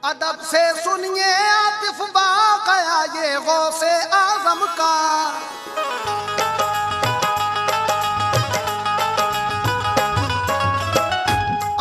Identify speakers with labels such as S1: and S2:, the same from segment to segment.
S1: अदब से सुनिए आतिफ वाक़या ये गौसे आज़म का।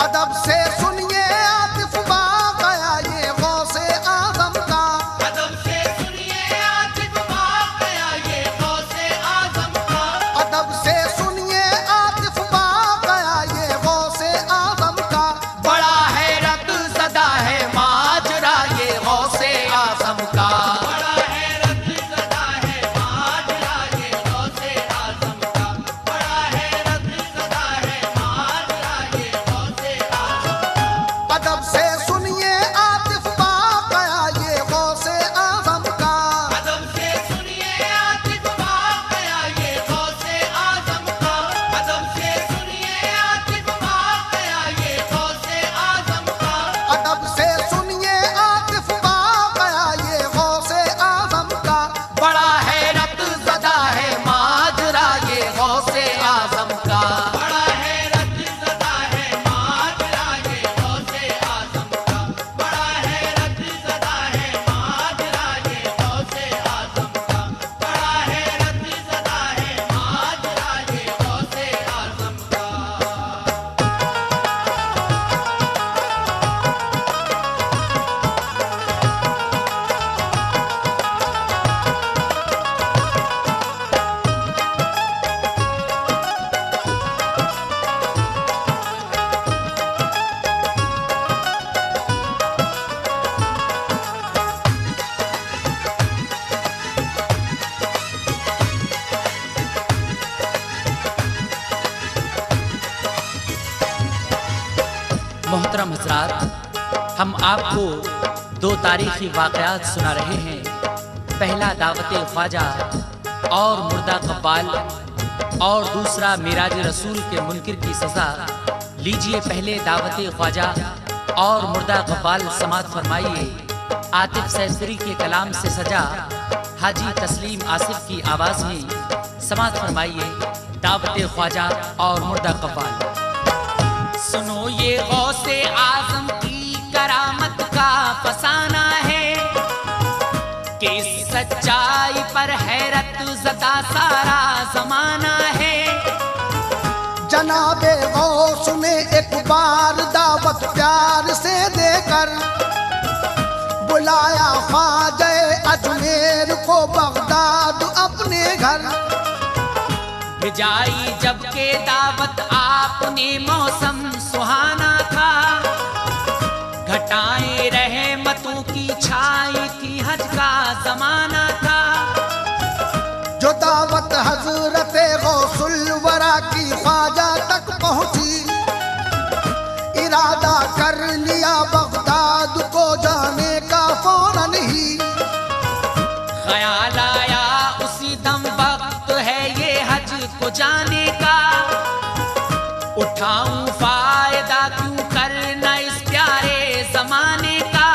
S1: अदब से सुनिए आतिफ वाक़या ये गौसे आज़म का।
S2: अदब से सुनिए आतिफ वाक़या ये गौसे आज़म का।
S1: अदब से सुनिए आतिफ वाक़या ये गौसे आज़म का।
S2: बड़ा हैरत ज़दा है माजरा ये गौसे आज़म का। बड़ा हैरत ज़दा है माजरा ये गौसे आज़म का। बड़ा हैरत ज़दा है माजरा ये गौसे आज़म का।
S1: अदब से सुनिए आतिफ वाक़या ये गौसे आज़म का।
S2: अदब से सुनिए आतिफ वाक़या ये गौसे आज़म का। अदब से सुनिए आतिफ वाक़या ये गौसे आज़म का।
S1: अदब से सुनिए आतिफ वाक़या ये गौसे आज़म का।
S2: बड़ा हैरत ज़दा है माजरा ये गौसे आज़म का। बड़ा हैरत ज़दा है माजरा ये गौसे आज़म का। बड़ा हैरत ज़दा है माजरा ये गौसे आज़म का। बड़ा हैरत ज़दा है माजरा ये गौसे आज़म का।
S3: मोहतरम हज़रात, हम आपको दो तारीखी वाक़यात सुना रहे हैं। पहला दावत ख्वाजा और मुर्दा कव्वाल और दूसरा मिराज रसूल के मुनकिर की सज़ा। लीजिए पहले दावत ख्वाजा और मुर्दा कव्वाल समात फरमाइए। आतिफ सैफरी के कलाम से सजा हाजी तस्लीम आसिफ की आवाज़ में समात फरमाइए दावत ख्वाजा और मुर्दा कव्वाल।
S2: सुनो ये गौसे आज़म की करामत का फसाना है कि इस सच्चाई पर हैरत ज़दा सारा ज़माना है।
S1: जनाबे गौस ने एक बार दावत प्यार से देकर बुलाया ख्वाजा अजमेर को बगदाद अपने घर।
S2: भिजाई जबकि दावत आपने मौसम सुहाना था। घटाएं रहमतों की छाई थी हज का जमाना था।
S1: जो दावत हजरत गौसुल वरा की ख्वाजा तक पहुंची, इरादा कर लिया बगदाद को जाने का फौरन ही।
S2: ख्याल आया उसी दम वक्त है ये हज को जाने का। उठाऊं फायदा क्यों करना इस प्यारे जमाने का।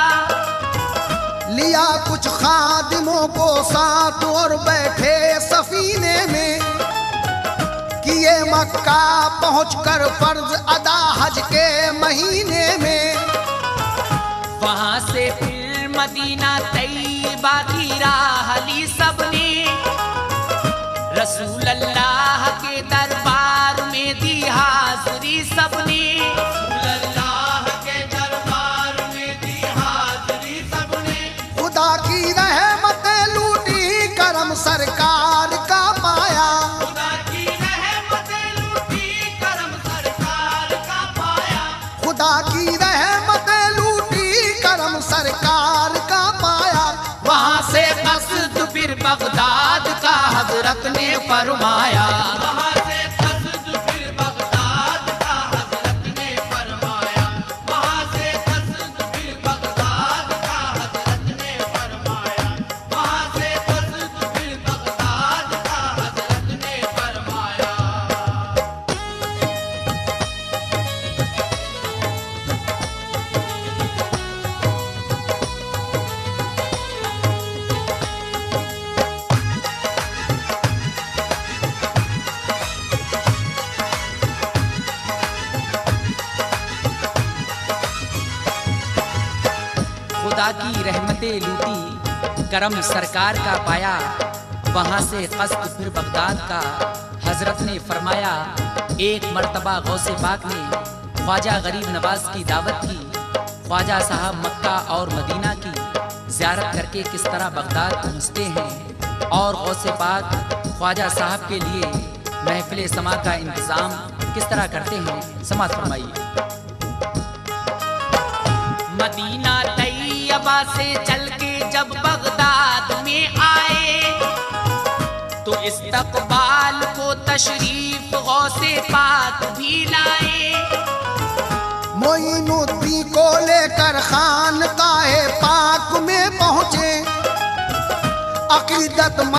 S1: लिया कुछ खादिमों को साथ और बैठे सफीने में। किए मक्का पहुंचकर फर्ज अदा हज के महीने में।
S2: वहां से फिर मदीना तैयबा की राह ली सबने। रसूल अल्लाह के दरबार में दी हाज़री सबने। रसूल अल्लाह के दरबार में दी हाज़री सबने।
S1: खुदा की रहमतें लूटी करम सरकार का पाया।
S2: खुदा की रहमतें लूटी करम सरकार का पाया।
S1: खुदा की रहमतें लूटी करम सरकार का पाया।
S2: वहां से कस्द फिर बगदाद का हजरत ने फरमाया। वहां से कस्द फिर बगदाद का हजरत ने फरमाया। वहां से कस्द फिर बगदाद का हजरत ने फरमाया। वहां से कस्द फिर बगदाद का हजरत ने फरमाया।
S3: खुदा की रहमतें लूटी, करम सरकार का पाया, वहाँ से कस्द फिर बगदाद का। हजरत ने फरमाया एक मर्तबा गौसे पाक ने ख्वाजा गरीब नवाज की दावत की। ख्वाजा साहब मक्का और मदीना की ज़ियारत करके किस तरह बगदाद पहुँचते हैं और गौसे पाक ख्वाजा साहब के लिए महफिल समा का इंतज़ाम किस तरह करते हैं, समाअत फरमाइए। मदीना तैयबा से चल के जब बगदाद में आए तो इस्तकबाल को तशरीफ गौसे पाक भी लाए।
S1: मोइनुद्दीन को लेकर खानकाहे पाक में पहुंचे। अकीदत